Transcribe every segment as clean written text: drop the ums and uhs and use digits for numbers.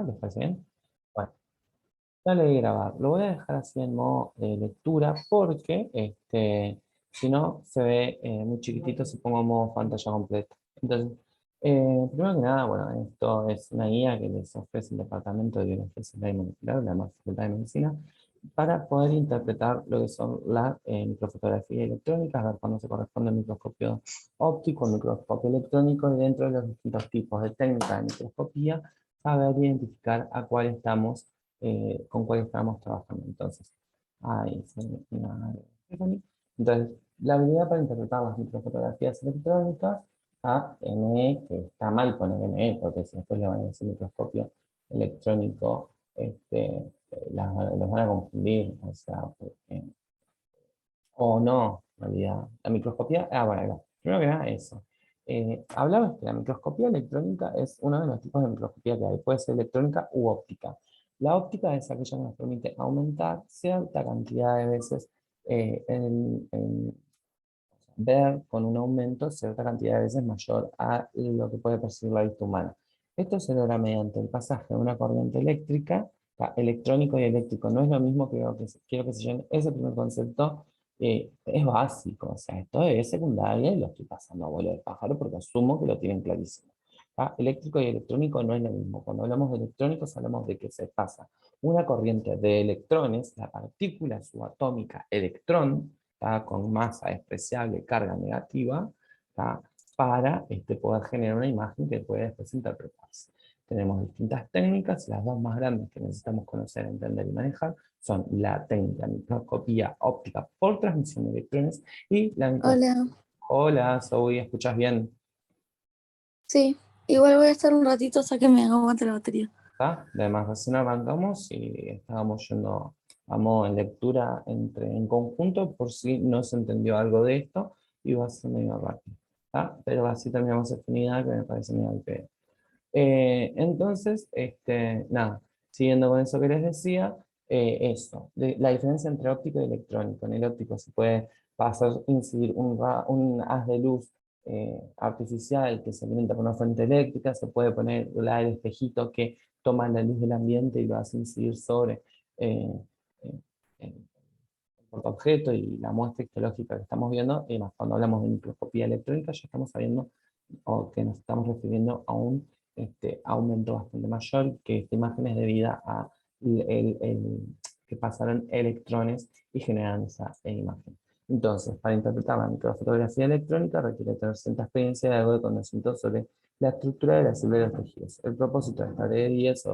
¿Les parece bien? Bueno, dale a grabar. Lo voy a dejar así en modo lectura porque si no se ve muy chiquitito si pongo modo pantalla completa. Entonces, primero que nada, bueno, esto es una guía que les ofrece el Departamento de Biología Celular y Molecular de la Facultad de Medicina para poder interpretar lo que son las microfotografías electrónicas, ver cuándo se corresponde al microscopio óptico, al microscopio electrónico, y dentro de los distintos tipos de técnicas de microscopía, saber identificar a cuál estamos, con cuál estamos trabajando. Entonces, ahí se entonces, la habilidad para interpretar las microfotografías electrónicas, ME, que está mal poner ME, porque si después le van a decir microscopio electrónico, los van a confundir, o sea, o no, en realidad. La microscopía, bueno, ahí va. Primero que nada, eso. Hablaba que la microscopía electrónica es uno de los tipos de microscopía que hay. Puede ser electrónica u óptica. La óptica es aquella que nos permite aumentar cierta cantidad de veces, ver con un aumento cierta cantidad de veces mayor a lo que puede percibir la vista humana. Esto se logra mediante el pasaje de una corriente eléctrica, electrónico y eléctrico. No es lo mismo que quiero que se llene. Ese primer concepto es básico, o sea, esto es secundaria y lo estoy pasando a vuelo de pájaro porque asumo que lo tienen clarísimo. Eléctrico y electrónico no es lo mismo. Cuando hablamos de electrónicos hablamos de que se pasa una corriente de electrones, la partícula subatómica electrón, con masa despreciable, carga negativa, para poder generar una imagen que puede después interpretarse. Tenemos distintas técnicas, las dos más grandes que necesitamos conocer, entender y manejar son la técnica de microscopía óptica por transmisión de electrones y la microscopía. Hola, Hola, Zoe, ¿escuchas bien? sí, igual voy a estar un ratito hasta que me aguante la batería. Además, recién arrancamos y estábamos yendo a modo en lectura en conjunto por si no se entendió algo de esto y va a ser medio rápido. Pero así terminamos esta unidad que me parece medio al pedo. Entonces, nada, siguiendo con eso que les decía, eso, la diferencia entre óptico y electrónico. En el óptico se puede pasar, incidir un haz de luz artificial que se alimenta por una fuente eléctrica, se puede poner el espejito que toma la luz del ambiente y lo hace incidir sobre eh, eh, el objeto y la muestra histológica que estamos viendo. Y más, cuando hablamos de microscopía electrónica ya estamos sabiendo o que nos estamos refiriendo a un aumento bastante mayor, que esta imagen es debida a que pasaron electrones y generan esa imagen. Entonces, para interpretar la microfotografía electrónica requiere tener cierta experiencia y algo de conocimiento sobre la estructura de las células y los tejidos. El propósito de esta guía es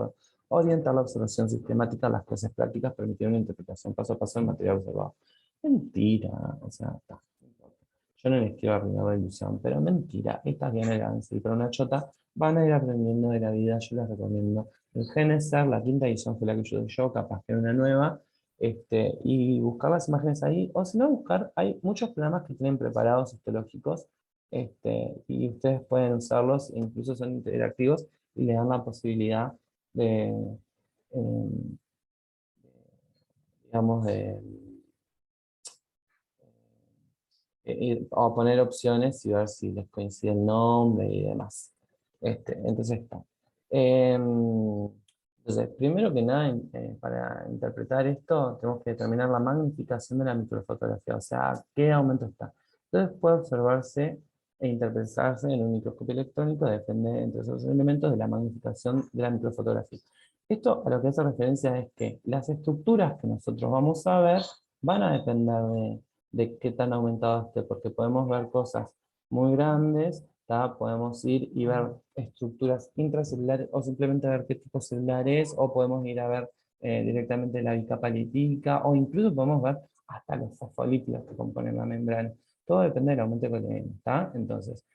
orientar la observación sistemática a las clases prácticas, permitir una interpretación paso a paso del material observado. Mentira, o sea, yo no les quiero arruinar la ilusión, pero mentira, estas vienen a y para una chota, van a ir aprendiendo de la vida. Yo les recomiendo el Génesis, la quinta edición fue la que yo doy yo, capaz que una nueva, y buscar las imágenes ahí, o si no, buscar, hay muchos programas que tienen preparados histológicos, y ustedes pueden usarlos, incluso son interactivos, y le dan la posibilidad de, em, digamos, o poner opciones y ver si les coincide el nombre y demás. Entonces está. Entonces, primero que nada, para interpretar esto, tenemos que determinar la magnificación de la microfotografía, o sea, qué aumento está. Entonces puede observarse e interpretarse en un microscopio electrónico, depende entre esos elementos de la magnificación de la microfotografía. Esto a lo que hace referencia es que las estructuras que nosotros vamos a ver van a depender de qué tan aumentado esté, porque podemos ver cosas muy grandes, podemos ir y ver estructuras intracelulares o simplemente ver qué tipo celular es, o podemos ir a ver directamente la bicapa lipídica, o incluso podemos ver hasta los fosfolípidos que componen la membrana. Todo depende del aumento que tenemos, ¿está? Entonces,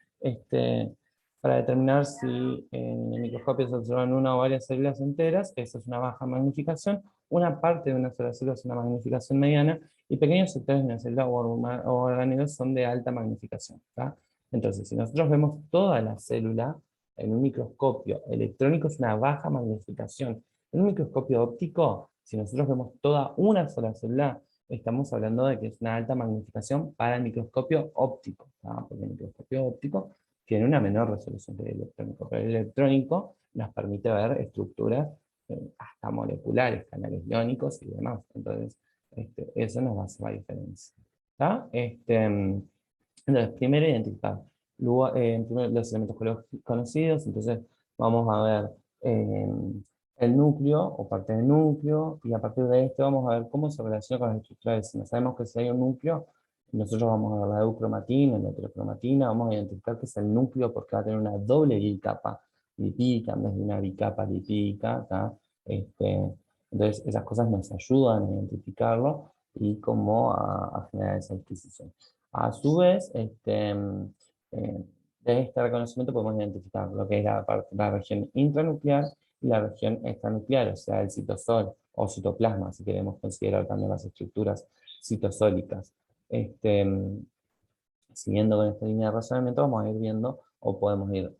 para determinar si en el microscopio se observan una o varias células enteras, esa es una baja magnificación, una parte de una sola célula es una magnificación mediana, y pequeños sectores de una célula o orgánulos son de alta magnificación. ¿Tá? Entonces, si nosotros vemos toda la célula en un microscopio electrónico es una baja magnificación. En un microscopio óptico, si nosotros vemos toda una sola célula, estamos hablando de que es una alta magnificación para el microscopio óptico, ¿tá? Porque el microscopio óptico tiene una menor resolución que el electrónico, pero el electrónico nos permite ver estructuras hasta moleculares, canales iónicos y demás. Entonces, eso nos va a hacer la diferencia. ¿Tá? Entonces, primero identificar primero los elementos conocidos, entonces vamos a ver eh, el núcleo o parte del núcleo, y a partir de esto vamos a ver cómo se relaciona con las estructuras vecinas. Sabemos que si hay un núcleo, nosotros vamos a ver la eucromatina, la heterocromatina, vamos a identificar que es el núcleo porque va a tener una doble bicapa lipídica en vez de una bicapa lipídica. ¿Tá? Entonces, esas cosas nos ayudan a identificarlo y cómo a generar esa adquisición. A su vez, de este reconocimiento podemos identificar lo que es la región intranuclear y la región extranuclear, o sea, el citosol o citoplasma, si queremos considerar también las estructuras citosólicas. Siguiendo con esta línea de razonamiento, vamos a ir viendo, o podemos ir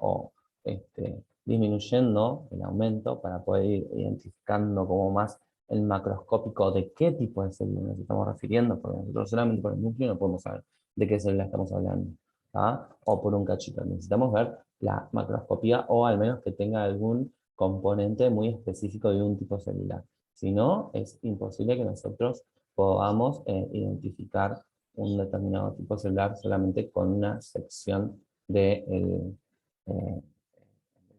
disminuyendo el aumento para poder ir identificando como más el macroscópico de qué tipo de célula nos estamos refiriendo, porque nosotros solamente por el núcleo no podemos saber de qué célula estamos hablando, ¿tá? O por un cachito. Necesitamos ver la macroscopía, o al menos que tenga algún componente muy específico de un tipo celular. Si no, es imposible que nosotros podamos identificar un determinado tipo celular solamente con una sección de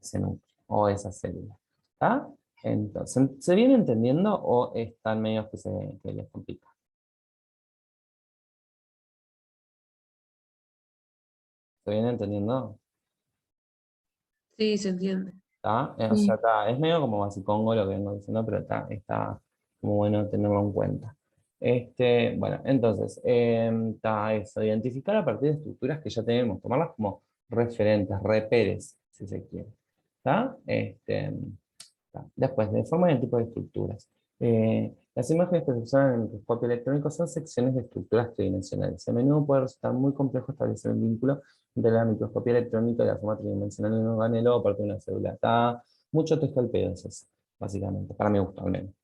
ese núcleo o esa célula. ¿Está? Entonces, ¿se viene entendiendo o están medios que les complica? ¿Se viene entendiendo? Sí, se entiende. ¿Está? O sea, Sí. es medio como basicongo lo que vengo diciendo, pero está como bueno tenerlo en cuenta. Bueno, entonces, está eso, identificar a partir de estructuras que ya tenemos, tomarlas como referentes, reperes, si se quiere. ¿Está? Después, de forma y el tipo de estructuras. Las imágenes que se usan en el microscopio electrónico son secciones de estructuras tridimensionales. A menudo puede resultar muy complejo establecer un vínculo entre la microscopía electrónica y la forma tridimensional de un organelo o parte de una célula. Está mucho texto al pedo, es eso, básicamente, para mi gusto al menos.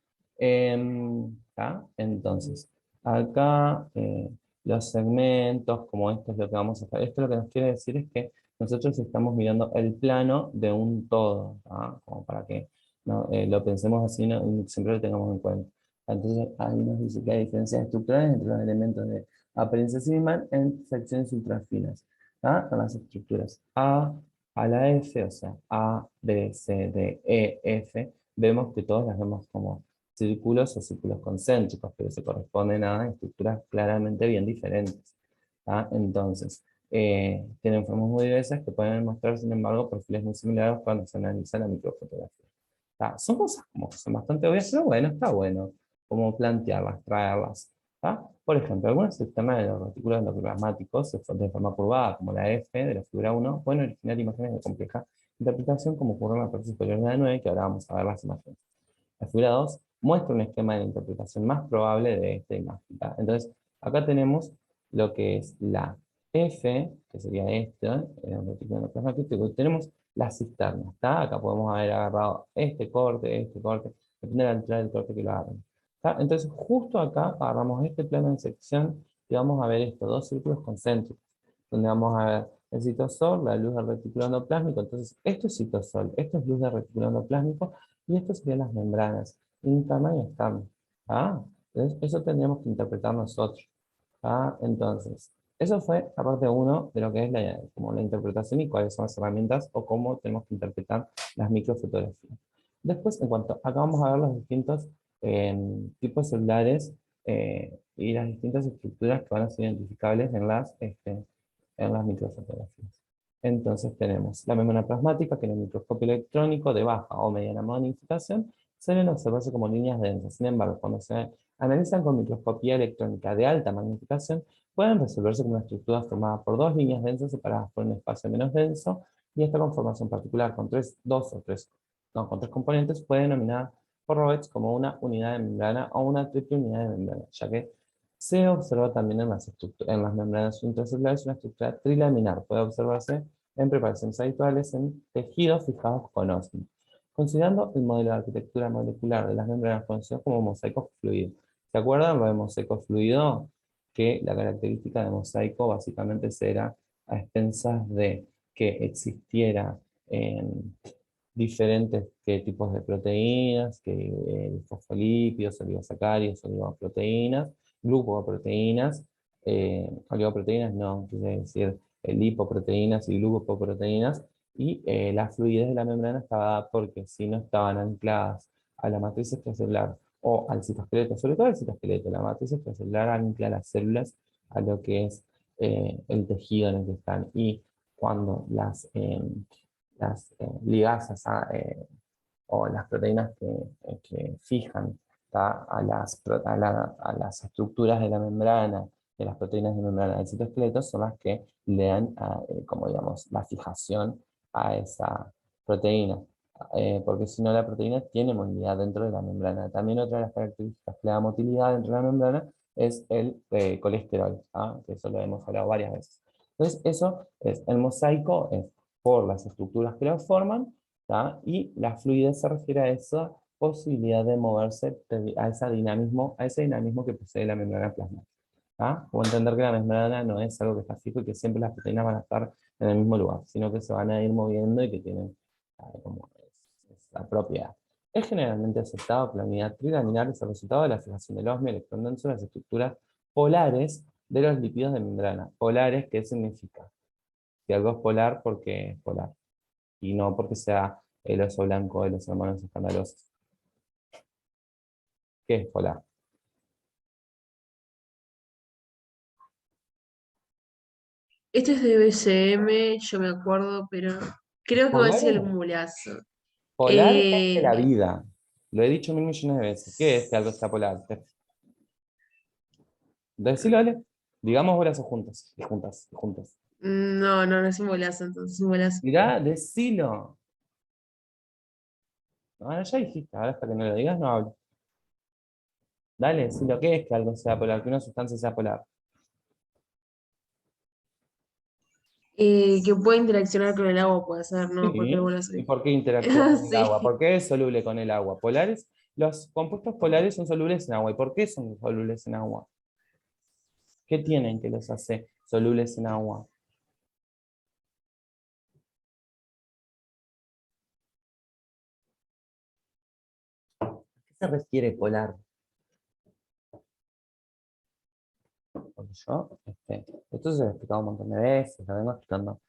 Entonces, acá los segmentos, como esto es lo que vamos a hacer. Esto lo que nos quiere decir es que nosotros estamos mirando el plano de un todo, como para que ¿no? Lo pensemos así, ¿no? Y siempre lo tengamos en cuenta. Entonces, ahí nos dice que hay diferencias estructurales entre los elementos de apariencia similar en secciones ultrafinas. En las estructuras a la F, o sea, A, B, C, D, E, F, vemos que todos las vemos como círculos o círculos concéntricos, pero se corresponden a estructuras claramente bien diferentes. Entonces, tienen formas muy diversas que pueden mostrar, sin embargo, perfiles muy similares cuando se analiza la microfotografía. Son cosas como que son bastante obvias, pero bueno, está bueno como plantearlas, traerlas. Por ejemplo, algunos sistemas de los retículos endoplasmáticos de forma curvada, como la F de la figura 1, pueden originar imágenes de compleja interpretación, como ocurre en la parte superior de la 9, que ahora vamos a ver las imágenes. La figura 2 muestra un esquema de interpretación más probable de esta imagen. Entonces, acá tenemos lo que es la F, que sería esta, el retículo endoplasmático, y tenemos las cisternas. Acá podemos haber agarrado este corte, depende de la altura del corte que lo agarren. Entonces, justo acá agarramos este plano de sección y vamos a ver estos dos círculos concéntricos, donde vamos a ver el citosol, la luz del retículo endoplásmico. Entonces, esto es citosol, esto es luz del retículo endoplásmico, y esto serían las membranas interna y externa. Entonces, eso tendríamos que interpretar nosotros. Entonces, eso fue la parte 1 de lo que es como la interpretación y cuáles son las herramientas o cómo tenemos que interpretar las microfotografías. Después, en cuanto, acá vamos a ver los distintos tipos celulares y las distintas estructuras que van a ser identificables en las microfotografías. Entonces tenemos la membrana plasmática, que en el microscopio electrónico de baja o mediana magnificación suelen observarse como líneas densas. Sin embargo, cuando se analizan con microscopía electrónica de alta magnificación, pueden resolverse como una estructura formada por dos líneas densas separadas por un espacio menos denso, y esta conformación particular con con tres componentes puede denominar por Roberts como una unidad de membrana o una triple unidad de membrana, ya que se observa también en las membranas intracelulares una estructura trilaminar. Puede observarse en preparaciones habituales en tejidos fijados con osmo. Considerando el modelo de arquitectura molecular de las membranas conocido como mosaico fluido. ¿Se acuerdan lo de mosaico fluido? Que la característica de mosaico básicamente será a expensas de que existiera diferentes tipos de proteínas, fosfolípidos, oligosacáridos, oligoproteínas, glucoproteínas, oligoproteínas no, quiere decir lipoproteínas y glucoproteínas, y la fluidez de la membrana estaba dada porque si no estaban ancladas a la matriz extracelular o al citoesqueleto, sobre todo al citoesqueleto, la matriz extracelular ancla las células a lo que es el tejido en el que están, y cuando las ligasas o las proteínas que fijan, ¿tá?, a las estructuras de la membrana, de las proteínas de membrana del citoesqueleto, son las que le dan, como digamos, la fijación a esa proteína. Porque si no, la proteína tiene movilidad dentro de la membrana. También otra de las características que le da motilidad dentro de la membrana es el colesterol, ¿ah?, que eso lo hemos hablado varias veces. Entonces, eso es el mosaico, es por las estructuras que lo forman, ¿tá?, y la fluidez se refiere a esa posibilidad de moverse, a ese dinamismo que posee la membrana plasmática. ¿Tá? Como entender que la membrana no es algo que está fijo y que siempre las proteínas van a estar en el mismo lugar, sino que se van a ir moviendo y que tienen como esa propiedad. Es generalmente aceptado que la unidad trilaminar es el resultado de la fijación del osmio electrón denso de las estructuras polares de los lípidos de membrana. Polares, ¿qué significa? Que algo es polar porque es polar, y no porque sea el oso blanco de los hermanos escandalosos. ¿Qué es polar? Este es de BCM, yo me acuerdo, pero creo que va a Polar ser el es, mulazo. polar es de Eh, la vida. Lo he dicho 1000 millones de veces. ¿Qué es que algo está polar? Decilo, dale. Digamos brazos juntos, y juntas, y juntas. no es un mulazo, entonces es un mulazo. Mirá, decilo. Ahora ya dijiste, ahora hasta que no lo digas no hablo. Dale, decilo, ¿qué es que algo sea polar? Que una sustancia sea polar. Que puede interaccionar con el agua, puede ser, no, porque el Sí. mulazo. ¿Y por qué interactúa con el agua? Sí. ¿Por qué es soluble con el agua? Polares, los compuestos polares son solubles en agua. ¿Y por qué son solubles en agua? ¿Qué tienen que los hace solubles en agua? ¿A qué se refiere polar? Porque yo, esto se lo he explicado un montón de veces, lo vengo explicando un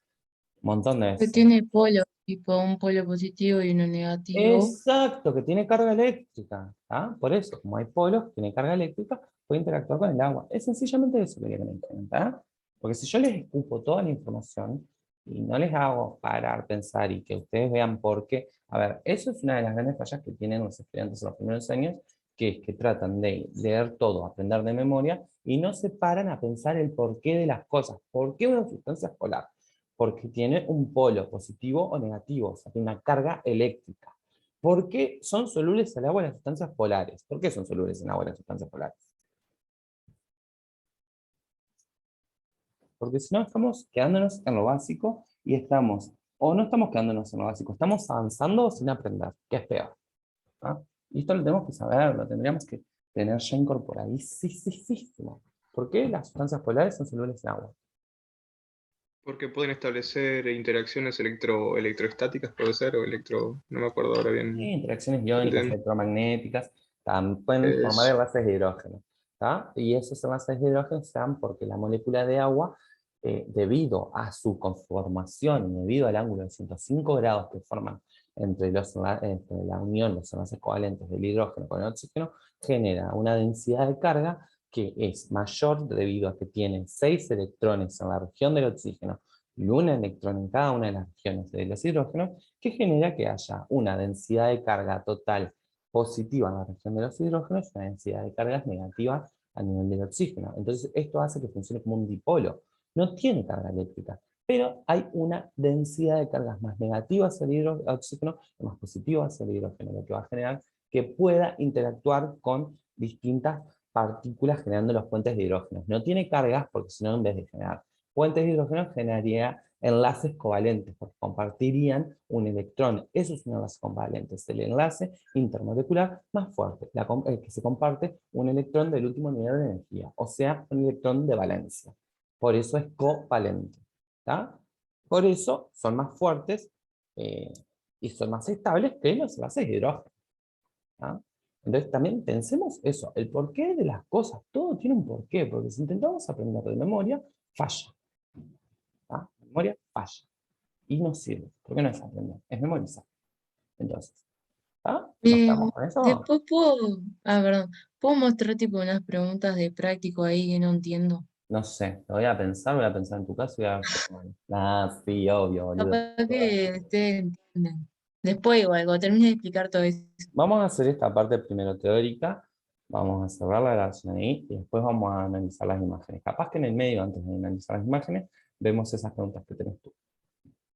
montón de Que veces. tiene polo, tipo un polo positivo y uno negativo. Exacto, que tiene carga eléctrica. ¿Ah? Por eso, como hay polos que tienen carga eléctrica, puede interactuar con el agua. Es sencillamente eso que quería comentar. Porque si yo les escupo toda la información y no les hago parar, pensar y que ustedes vean por qué. A ver, eso es una de las grandes fallas que tienen los estudiantes en los primeros años, que es que tratan de leer todo, aprender de memoria, y no se paran a pensar el porqué de las cosas. ¿Por qué una sustancia es polar? Porque tiene un polo positivo o negativo, o sea, tiene una carga eléctrica. ¿Por qué son solubles al agua las sustancias polares? ¿Por qué son solubles en agua las sustancias polares? Porque si no estamos quedándonos en lo básico y estamos, o no estamos quedándonos en lo básico, estamos avanzando sin aprender, que es peor. ¿Ah? Y esto lo tenemos que saber, lo tendríamos que tener ya incorporadísimo. ¿Por qué las sustancias polares son solubles en agua? Porque pueden establecer interacciones electroestáticas, puede ser, o no me acuerdo ahora bien. Interacciones iónicas, Bien. electromagnéticas, también pueden formar Es, enlaces de hidrógeno. ¿Tá? Y esos enlaces de hidrógeno se dan porque la molécula de agua, debido a su conformación y debido al ángulo de 105 grados que forman entre la unión, los enlaces covalentes del hidrógeno con el oxígeno, genera una densidad de carga que es mayor debido a que tiene 6 electrones en la región del oxígeno y un electrón en cada una de las regiones de los hidrógenos, que genera que haya una densidad de carga total positiva en la región de los hidrógenos y una densidad de cargas negativas a nivel del oxígeno. Entonces esto hace que funcione como un dipolo. No tiene carga eléctrica, pero hay una densidad de cargas más negativas hacia el oxígeno y más positivas hacia el hidrógeno, lo que va a generar que pueda interactuar con distintas partículas generando los puentes de hidrógeno. No tiene cargas porque si no, en vez de generar puentes de hidrógeno, generaría enlaces covalentes, porque compartirían un electrón. Eso es un enlace covalente, es el enlace intermolecular más fuerte, que se comparte un electrón del último nivel de energía, o sea, un electrón de valencia. Por eso es covalente. ¿Tá? Por eso son más fuertes y son más estables que los enlaces de hidrógeno. ¿Ah? Entonces también pensemos eso, el porqué de las cosas, todo tiene un porqué, porque si intentamos aprender de memoria, falla. ¿Ah? Memoria falla. Y no sirve, porque no es aprender, es memorizar. Entonces, ¿ah? ¿Nos Eh, quedamos con eso? después perdón, puedo mostrar tipo unas preguntas de práctico ahí que no entiendo. No sé, lo voy a pensar en tu caso y voy a ver si tengo algo. Ah, sí, obvio, boludo. Capaz que ustedes entienden. Después igual, cuando termine de explicar todo eso. Vamos a hacer esta parte primero teórica, vamos a cerrar la grabación ahí y después vamos a analizar las imágenes. Capaz que en el medio, antes de analizar las imágenes, vemos esas preguntas que tenés tú.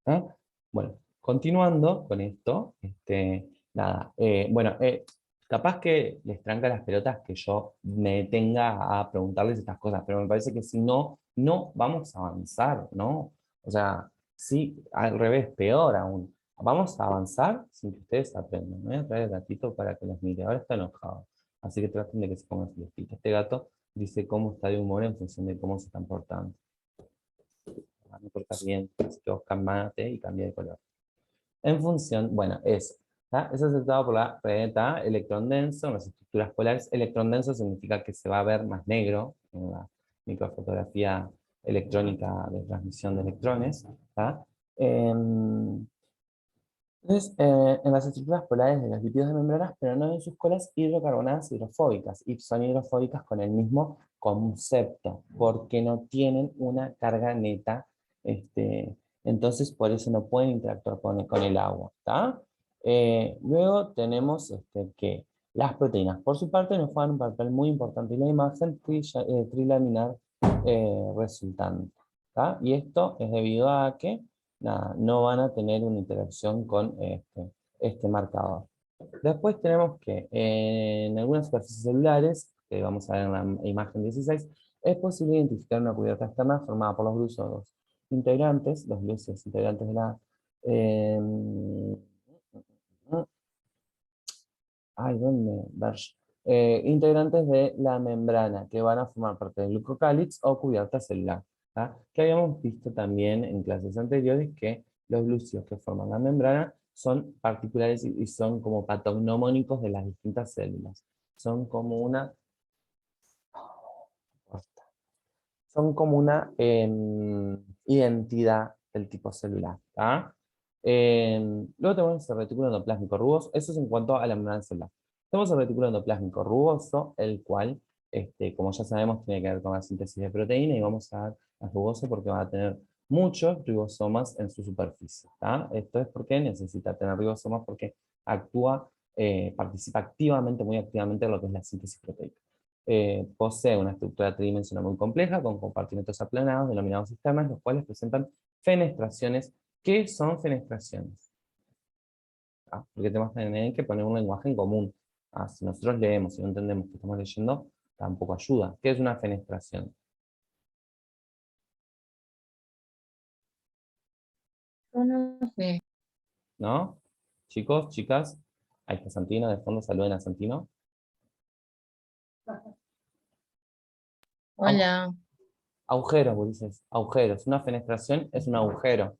¿Ah? Bueno, continuando con esto, nada, capaz que les tranca las pelotas que yo me detenga a preguntarles estas cosas, pero me parece que si no, no vamos a avanzar, ¿no? O sea, sí, al revés, peor aún. Vamos a avanzar sin que ustedes aprendan. Me voy a traer el gatito para que los mire. Ahora está enojado. Así que traten de que se pongan felices. Este gato dice cómo está de humor en función de cómo se están portando. Me porta bien, así que vos calmate y cambia de color. En función, bueno, eso. ¿Tá? Es aceptado por la red electrón denso en las estructuras polares. Electrón denso significa que se va a ver más negro en la microfotografía electrónica de transmisión de electrones. ¿Tá? Entonces, en las estructuras polares de los lípidos de membranas, pero no en sus colas hidrocarbonadas hidrofóbicas, y son hidrofóbicas con el mismo concepto, porque no tienen una carga neta, entonces por eso no pueden interactuar con el agua. ¿Tá? Luego tenemos que las proteínas, por su parte, nos juegan un papel muy importante en la imagen trilaminar resultante. ¿Tá? Y esto es debido a que nada, no van a tener una interacción con este marcador. Después tenemos que en algunas superficies celulares, que vamos a ver en la imagen 16, es posible identificar una cubierta externa formada por los glúcidos integrantes, los glúcidos integrantes de la... ¿dónde? Integrantes de la membrana, que van a formar parte del glucocálix o cubierta celular. ¿Ah? Que habíamos visto también en clases anteriores que los glúcidos que forman la membrana son particulares y son como patognomónicos de las distintas células. Son como una... Son como una identidad del tipo celular. ¿Ah? Luego tenemos el retículo endoplásmico rugoso. Eso es en cuanto a la membrana celular. Tenemos el retículo endoplásmico rugoso, el cual, como ya sabemos, tiene que ver con la síntesis de proteína, y vamos a ver al rugoso porque va a tener muchos ribosomas en su superficie. ¿Tá? Esto es porque necesita tener ribosomas porque actúa, participa activamente, muy activamente en lo que es la síntesis proteica. Posee una estructura tridimensional muy compleja con compartimentos aplanados denominados sistemas, los cuales presentan fenestraciones. ¿Qué son fenestraciones? Porque tenemos que poner un lenguaje en común. Si nosotros leemos y no entendemos qué estamos leyendo, tampoco ayuda. ¿Qué es una fenestración? Yo no sé. ¿No? Chicos, chicas, ahí está Santino, de fondo saluden a Santino. Hola. Agujeros, Ulises, agujeros. Una fenestración es un agujero.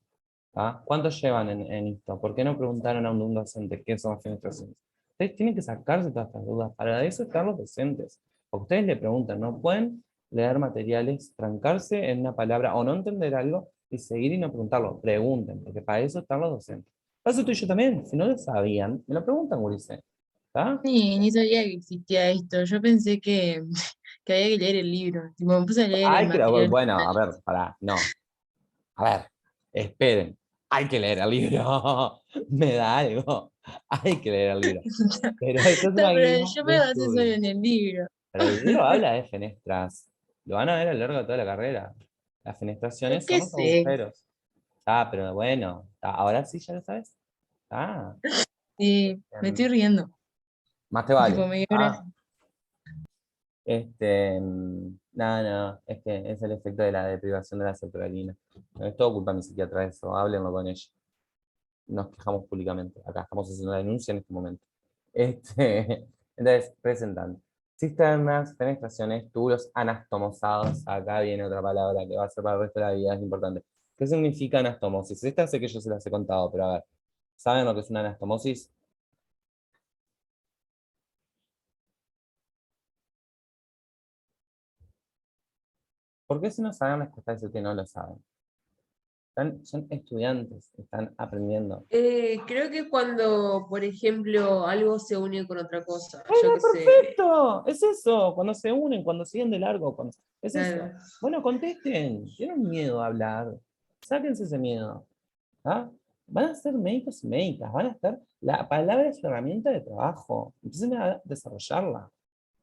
¿Cuántos llevan en esto? ¿Por qué no preguntaron a un docente qué son fenestraciones? Ustedes tienen que sacarse todas estas dudas. Para eso están los docentes. Porque ustedes le preguntan, no pueden leer materiales, trancarse en una palabra o no entender algo y seguir y no preguntarlo. Pregunten, porque para eso están los docentes. Para eso estoy yo también. Si no lo sabían, me lo preguntan, Ulises. ¿Está? Ni sabía que existía esto. Yo pensé que, que había que leer el libro. Tipo, me puse a leer el Hay que, material. bueno, a ver, pará, no. A ver, esperen. Hay que leer el libro. Me da algo. Hay que leer el libro. Pero esto es No, una pero guía yo de me basé solo estudio. en el libro. Pero el libro habla de fenestras. Lo van a ver a lo largo de toda la carrera. Las Yo fenestraciones son qué los sé. agujeros. Pero bueno. Ahora sí ya lo sabes. Ah, Sí, me estoy em, riendo. más te Tipo, vale. me dio gracia. Nada, no, es que es el efecto de la deprivación de la sertralina. No es todo culpa de mi psiquiatra eso, háblenlo con ella. Nos quejamos públicamente. Acá estamos haciendo la denuncia en este momento. Entonces, presentan cisternas, fenestraciones, tubos anastomosados. Acá viene otra palabra que va a ser para el resto de la vida, es importante. ¿Qué significa anastomosis? Esta sé que yo se las he contado, pero a ver. ¿Saben lo que es una anastomosis? ¿Por qué si no saben les cuesta decir que no lo saben? Son estudiantes, están aprendiendo. Creo que cuando, por ejemplo, algo se une con otra cosa, yo ¡Bueno, qué sé. perfecto! Es eso, cuando se unen, cuando siguen de largo. Es eso. Claro. Bueno, contesten. Tienen miedo a hablar. Sáquense ese miedo. ¿Ah? Van a ser médicos y médicas. Van a estar. La palabra es una herramienta de trabajo. Empiecen a desarrollarla.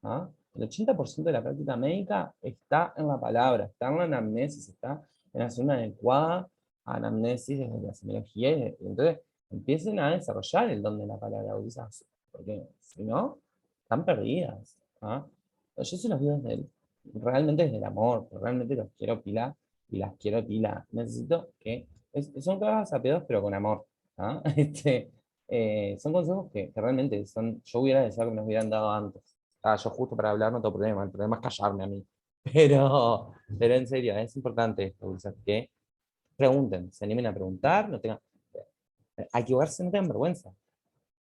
¿Ah? El 80% de la práctica médica está en la palabra, está en la anamnesis, está en hacer una adecuada anamnesis desde la semiología. Entonces, empiecen a desarrollar el don de la palabra, quizás, porque si no, están perdidas. ¿Ah? Yo se los digo realmente desde el amor, porque realmente los quiero pila y las quiero pila. Necesito que, son cagadas a pedos, pero con amor. ¿Ah? Son consejos que realmente son, yo hubiera deseado que me los hubieran dado antes. Yo justo para hablar no tengo problema, el problema es callarme a mí. Pero en serio, es importante esto, Dulce, que pregunten, se animen a preguntar, no tengan, a equivocarse, no tengan vergüenza.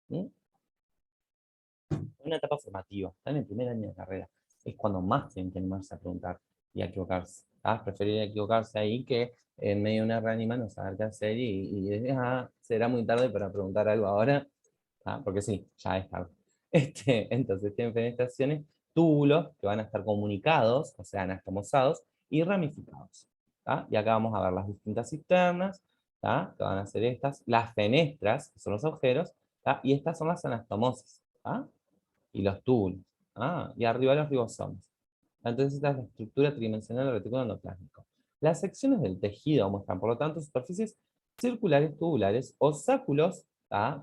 ¿Sí? Es una etapa formativa, están en el primer año de carrera, es cuando más tienen que animarse a preguntar y a equivocarse. Preferiría equivocarse ahí que en medio de una reanima no saber qué hacer y decir, será muy tarde para preguntar algo ahora. Porque sí, ya es tarde. Entonces tienen fenestraciones, túbulos que van a estar comunicados, o sea, anastomosados y ramificados. Y acá vamos a ver las distintas cisternas, que van a ser estas, las fenestras, que son los agujeros, y estas son las anastomosis, y los túbulos, y arriba los ribosomas. Entonces esta es la estructura tridimensional del retículo endoplásmico. Las secciones del tejido muestran, por lo tanto, superficies circulares tubulares o sáculos,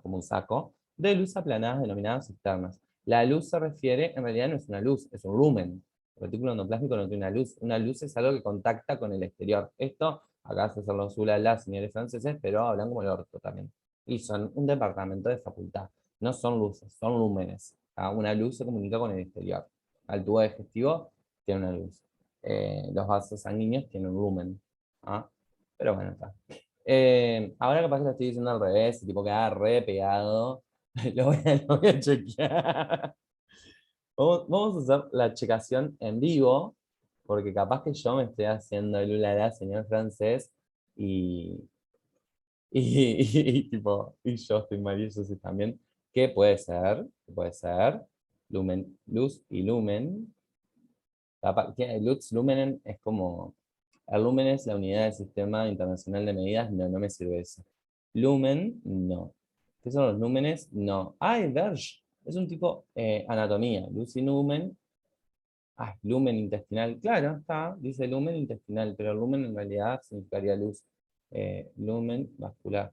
como un saco, de luz aplanadas denominadas cisternas. La luz se refiere, en realidad no es una luz, es un lumen. El retículo endoplásmico no tiene una luz. Una luz es algo que contacta con el exterior. Esto, acá se hacen los las señores franceses, pero hablan como el orto también. Y son un departamento de facultad. No son luces, son lúmenes. Una luz se comunica con el exterior. Al tubo digestivo tiene una luz. Los vasos sanguíneos tienen un lumen. Pero bueno, está. Ahora capaz que lo estoy diciendo al revés, tipo queda re pegado. Lo voy a chequear. Vamos a hacer la checación en vivo, porque capaz que yo me estoy haciendo el ulala, señor francés, y, tipo, y yo estoy mal y eso sí también. ¿Qué puede ser? ¿Qué puede ser? Lumen, luz y lumen. Lux Lumenen es como. El lumen es la unidad del Sistema Internacional de Medidas. No, no me sirve eso. Lumen, no. ¿Qué son los lúmenes? No. Verge. Es un tipo anatomía. Luz y lumen. Lumen intestinal. Claro, está. Dice lumen intestinal, pero lumen en realidad significaría luz. Lumen vascular.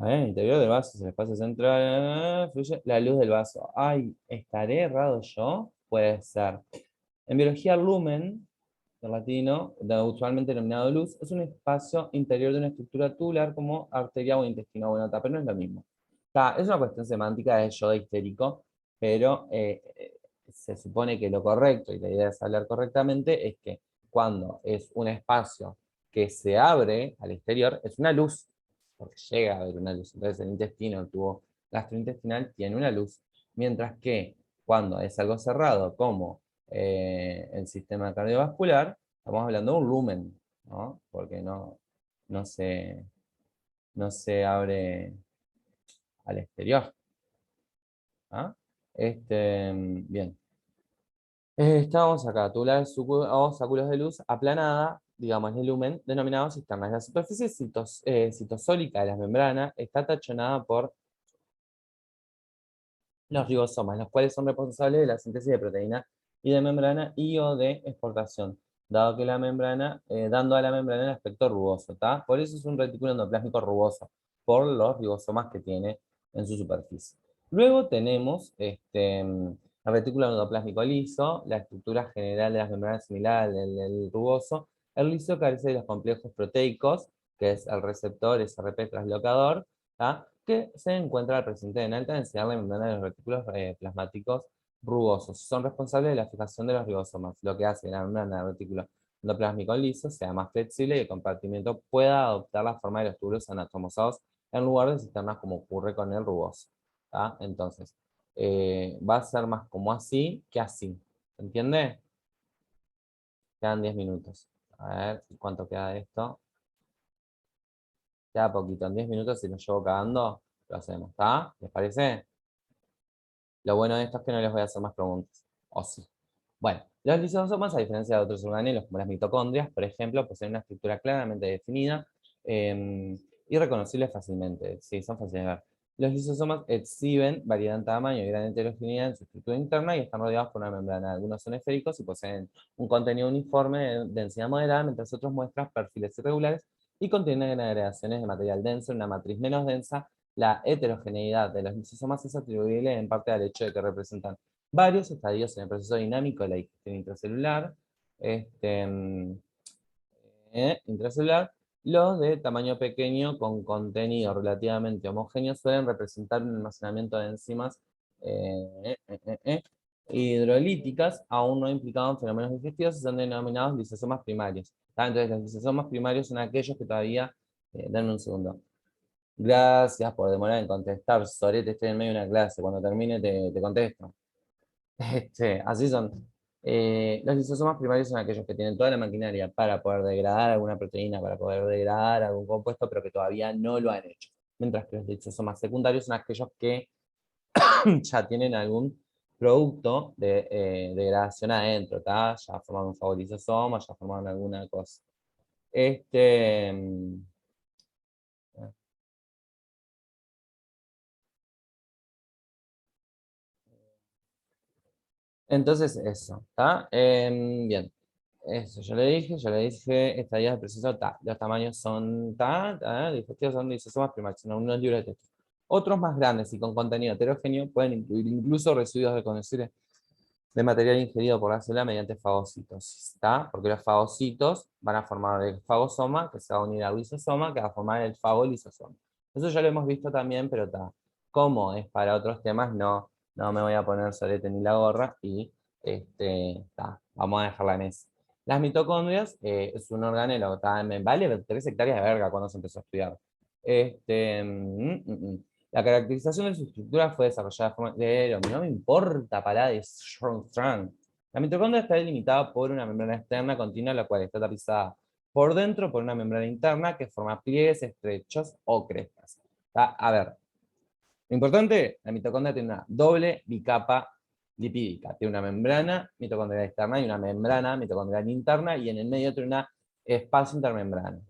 El interior del vaso es el espacio central, fluye la luz del vaso. ¿Estaré errado yo? Puede ser. En biología, lumen, en latino, usualmente denominado luz, es un espacio interior de una estructura tubular como arteria o intestino. Bueno, pero no es lo mismo. Es una cuestión semántica, es yo de histérico, pero se supone que lo correcto, y la idea es hablar correctamente, es que cuando es un espacio que se abre al exterior, es una luz, porque llega a haber una luz. Entonces el intestino, el tubo gastrointestinal, tiene una luz, mientras que cuando es algo cerrado, como el sistema cardiovascular, estamos hablando de un lumen, ¿no? Porque no se abre al exterior. Bien. Estamos acá, tubulares o sáculos de luz aplanada, digamos, el lumen, denominado cisternas. La superficie citosólica de la membrana está tachonada por los ribosomas, los cuales son responsables de la síntesis de proteína y de membrana y o de exportación, dando a la membrana el aspecto rugoso. Por eso es un retículo endoplásmico rugoso, por los ribosomas que tiene en su superficie. Luego tenemos el retículo endoplásmico liso, la estructura general de las membranas similar al del rugoso. El liso carece de los complejos proteicos, que es el receptor SRP translocador, que se encuentra presente en alta densidad en la membrana de los retículos plasmáticos rugosos. Son responsables de la fijación de los ribosomas, lo que hace la membrana del retículo endoplásmico liso sea más flexible y el compartimiento pueda adoptar la forma de los túbulos anastomosados en lugar de cisternas como ocurre con el rugoso. ¿Tá? Entonces, va a ser más como así que así. ¿Se entiende? Quedan 10 minutos. A ver, ¿cuánto queda de esto? Queda poquito. En 10 minutos, si nos llevo cagando, lo hacemos. ¿Está? ¿Les parece? Lo bueno de esto es que no les voy a hacer más preguntas. O sí. Bueno, los lisosomas, a diferencia de otros organelos como las mitocondrias, por ejemplo, poseen una estructura claramente definida y reconocible fácilmente. Sí, son fáciles de ver. Los lisosomas exhiben variedad en tamaño y gran heterogeneidad en su estructura interna y están rodeados por una membrana. Algunos son esféricos y poseen un contenido uniforme de densidad moderada, mientras otros muestran perfiles irregulares y contienen agregaciones de material denso en una matriz menos densa. La heterogeneidad de los lisosomas es atribuible en parte al hecho de que representan varios estadios en el proceso dinámico de la digestión intracelular. Intracelular, los de tamaño pequeño con contenido relativamente homogéneo suelen representar un almacenamiento de enzimas hidrolíticas, aún no implicados en fenómenos digestivos, y son denominados lisosomas primarios. Entonces, los lisosomas primarios son aquellos que todavía, denme un segundo. Gracias por demorar en contestar, Sorete, estoy en medio de una clase, cuando termine te contesto. Así son. Los lisosomas primarios son aquellos que tienen toda la maquinaria para poder degradar alguna proteína, para poder degradar algún compuesto, pero que todavía no lo han hecho. Mientras que los lisosomas secundarios son aquellos que ya tienen algún producto de degradación adentro, ¿tá? Ya formaron un favolisosoma, ya formaron alguna cosa. Entonces, eso, ¿está? Bien, eso, yo le dije, estadías del proceso, ta. Los tamaños son, digestivos son lisosomas primarios, son unos libros de texto. Otros más grandes y con contenido heterogéneo pueden incluir incluso residuos de conocible de material ingerido por la célula mediante fagocitosis, ¿está? Porque los fagocitos van a formar el fagosoma, que se va a unir al lisosoma, que va a formar el fagolisosoma. Eso ya lo hemos visto también, pero está. Como es para otros temas, no me voy a poner solete ni la gorra y vamos a dejarla en eso. Las mitocondrias es un organelo, me vale 3 hectáreas de verga cuando se empezó a estudiar. La caracterización de su estructura fue desarrollada de forma... Pero no me importa para de Strong. La mitocondria está delimitada por una membrana externa continua, la cual está tapizada por dentro por una membrana interna que forma pliegues estrechos o crestas. A ver, lo importante, la mitocondria tiene una doble bicapa lipídica. Tiene una membrana mitocondrial externa y una membrana mitocondrial interna, y en el medio tiene un espacio intermembrana.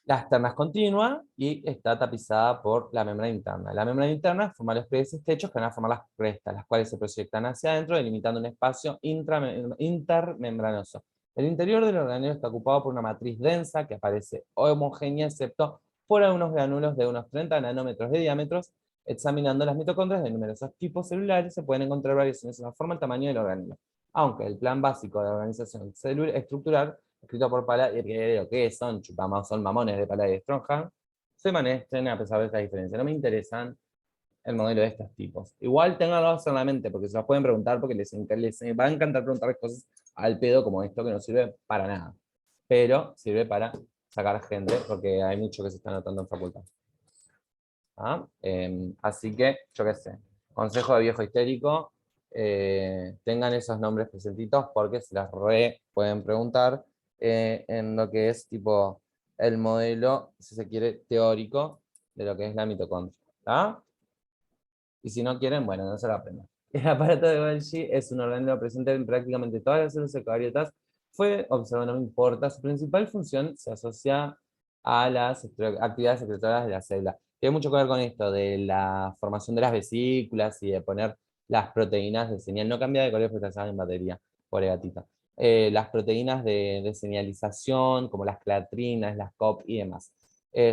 La externa es continua y está tapizada por la membrana interna. La membrana interna forma los pliegues estrechos que van a formar las crestas, las cuales se proyectan hacia adentro, delimitando un espacio intermembranoso. El interior del organelo está ocupado por una matriz densa que aparece homogénea, excepto por algunos granulos de unos 30 nanómetros de diámetro. Examinando las mitocondrias de numerosos tipos celulares, se pueden encontrar variaciones en la forma y tamaño del organelo. Aunque el plan básico de organización estructural escrito por Palade, que son son mamones de Palade y Strongham, se manejan a pesar de esta diferencia. No me interesan el modelo de estos tipos. Igual tenganlos en la mente, porque se los pueden preguntar, porque les va a encantar preguntar cosas al pedo como esto, que no sirve para nada. Pero sirve para sacar gente, porque hay mucho que se está notando en facultad. Así que, yo qué sé, consejo de viejo histérico, tengan esos nombres presentitos, porque se las pueden preguntar en lo que es tipo el modelo, si se quiere, teórico de lo que es la mitocondria. Y si no quieren, bueno, no se lo aprendan. El aparato de Golgi es un organelo presente en prácticamente todas las células eucariotas. Fue observado, no me importa. Su principal función se asocia a las actividades secretorias de la célula. Tiene mucho que ver con esto de la formación de las vesículas y de poner las proteínas de señal. No cambia de color porque está en batería, pobre gatita. Las proteínas de señalización, como las clatrinas, las COP y demás.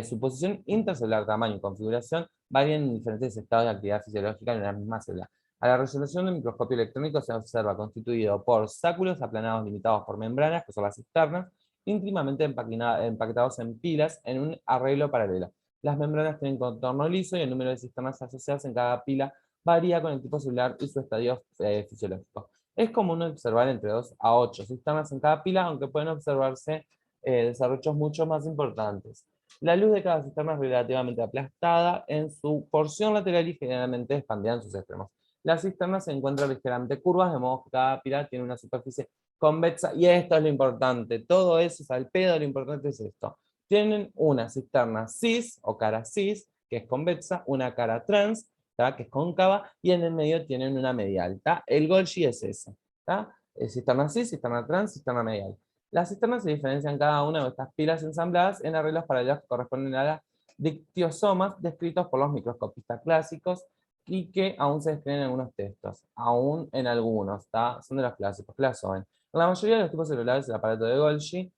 Su posición intercelular, tamaño y configuración varían en diferentes estados de actividad fisiológica en la misma célula. A la resolución del microscopio electrónico se observa constituido por sáculos aplanados limitados por membranas, que son las externas, íntimamente empaquetados en pilas en un arreglo paralelo. Las membranas tienen contorno liso y el número de cisternas asociadas en cada pila varía con el tipo celular y su estadio fisiológico. Es común observar entre 2 a 8 cisternas en cada pila, aunque pueden observarse desarrollos mucho más importantes. La luz de cada cisterna es relativamente aplastada en su porción lateral y generalmente expandida en sus extremos. Las cisternas se encuentran ligeramente curvas, de modo que cada pila tiene una superficie convexa, y esto es lo importante, todo eso es al pedo, lo importante es esto. Tienen una cisterna cis o cara cis, que es convexa, una cara trans, ¿tá? Que es cóncava, y en el medio tienen una medial. ¿Tá? El Golgi es ese. ¿Tá? Cisterna cis, cisterna trans, cisterna medial. Las cisternas se diferencian cada una de estas pilas ensambladas en arreglos paralelos que corresponden a las dictiosomas descritos por los microscopistas clásicos y que aún se describen en algunos textos, aún en algunos, ¿tá? Son de los clásicos, que las son. En la mayoría de los tipos celulares del aparato de Golgi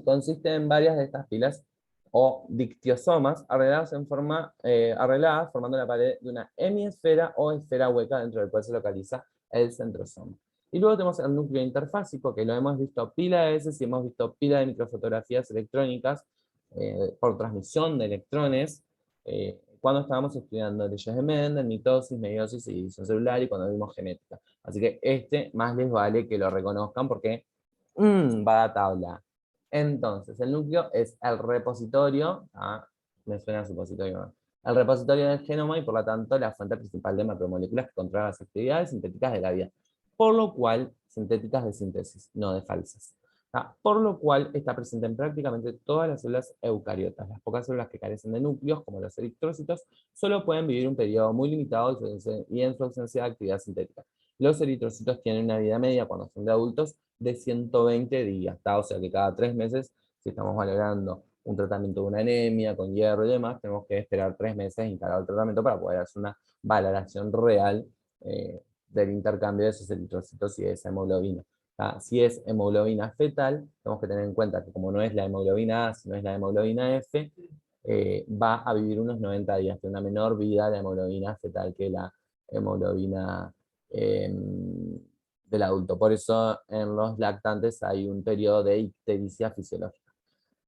consiste en varias de estas pilas o dictiosomas arregladas formando la pared de una hemisfera o esfera hueca dentro del cual se localiza el centrosoma. Y luego tenemos el núcleo interfásico, que lo hemos visto pila de veces y hemos visto pila de microfotografías electrónicas por transmisión de electrones, cuando estábamos estudiando leyes de Mendel, mitosis, meiosis y división celular, y cuando vimos genética. Así que más les vale que lo reconozcan porque va a tabla. Entonces, el núcleo es el repositorio, me suena a supositorio, ¿no? El repositorio del genoma y por lo tanto la fuente principal de macromoléculas que controlan las actividades sintéticas de la vida. Por lo cual, sintéticas de síntesis, no de falsas. Por lo cual está presente en prácticamente todas las células eucariotas. Las pocas células que carecen de núcleos, como los eritrocitos, solo pueden vivir un periodo muy limitado y en su ausencia de actividad sintética. Los eritrocitos tienen una vida media cuando son de adultos de 120 días, ¿tá? O sea que cada 3 meses, si estamos valorando un tratamiento de una anemia con hierro y demás, tenemos que esperar 3 meses instalado el tratamiento para poder hacer una valoración real del intercambio de esos eritrocitos y de esa hemoglobina. Si es hemoglobina fetal, tenemos que tener en cuenta que como no es la hemoglobina A, sino es la hemoglobina F, va a vivir unos 90 días, tiene una menor vida la hemoglobina fetal que la hemoglobina del adulto. Por eso en los lactantes hay un periodo de ictericia fisiológica.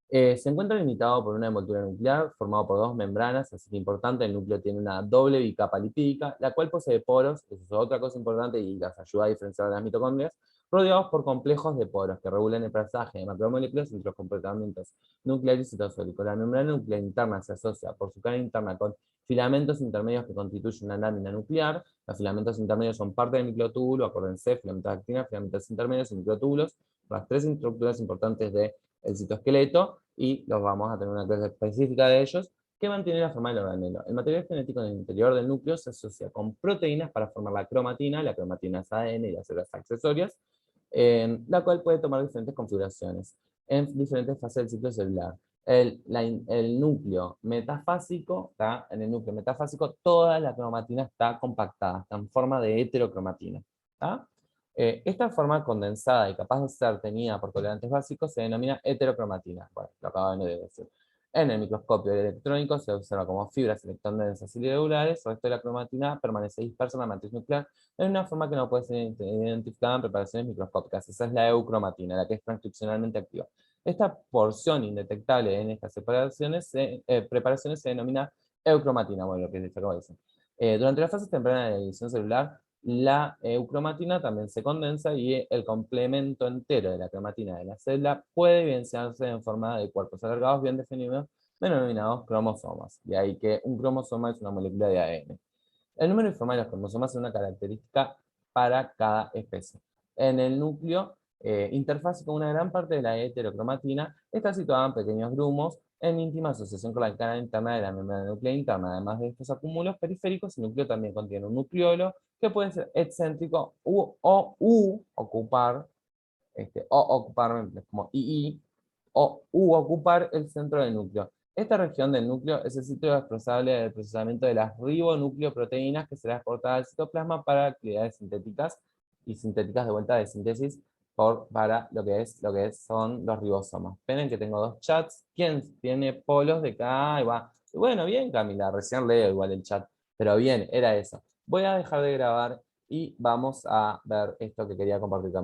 Se encuentra limitado por una envoltura nuclear formado por 2 membranas, así que importante, el núcleo tiene una doble bicapa lipídica, la cual posee poros, eso es otra cosa importante y las ayuda a diferenciar de las mitocondrias, rodeados por complejos de poros que regulan el pasaje de macromoléculas entre los comportamientos nuclear y citosólico. La membrana nuclear interna se asocia por su cara interna con filamentos intermedios que constituyen una lámina nuclear. Los filamentos intermedios son parte del microtúbulo, acuérdense, filamentos de actina, filamentos intermedios y microtúbulos, las 3 estructuras importantes del citoesqueleto, y los vamos a tener una clase específica de ellos, que mantiene la forma del organelo. El material genético en el interior del núcleo se asocia con proteínas para formar la cromatina es ADN y las células accesorias, la cual puede tomar diferentes configuraciones en diferentes fases del ciclo celular. El núcleo metafásico, ¿tá? En el núcleo metafásico toda la cromatina está compactada, está en forma de heterocromatina. ¿Tá? Esta forma condensada y capaz de ser tenida por colorantes básicos se denomina heterocromatina. Bueno, lo acabo de decir. En el microscopio electrónico se observa como fibras electrodensas y irregulares. El resto de la cromatina permanece dispersa en la matriz nuclear en una forma que no puede ser identificada en preparaciones microscópicas. Esa es la eucromatina, la que es transcripcionalmente activa. Esta porción indetectable en estas preparaciones se denomina eucromatina, bueno, lo que se acaba de decir. Durante la fase temprana de la división celular, la eucromatina también se condensa y el complemento entero de la cromatina de la célula puede evidenciarse en forma de cuerpos alargados bien definidos, denominados cromosomas. De ahí que un cromosoma es una molécula de ADN. El número informal de los cromosomas es una característica para cada especie. En el núcleo interfásico, una gran parte de la heterocromatina está situada en pequeños grumos en íntima asociación con la cara interna de la membrana nuclear interna. Además de estos acúmulos periféricos, el núcleo también contiene un nucleolo que puede ser excéntrico ocupar, como II, o ocupar el centro del núcleo. Esta región del núcleo es el sitio responsable del procesamiento de las ribonucleoproteínas que será exportada al citoplasma para actividades sintéticas y sintéticas de vuelta de síntesis para lo que son los ribosomas. Esperen que tengo 2 chats. ¿Quién tiene polos de acá? Y bueno, bien Camila, recién leo igual el chat, pero bien, era eso. Voy a dejar de grabar y vamos a ver esto que quería compartir también.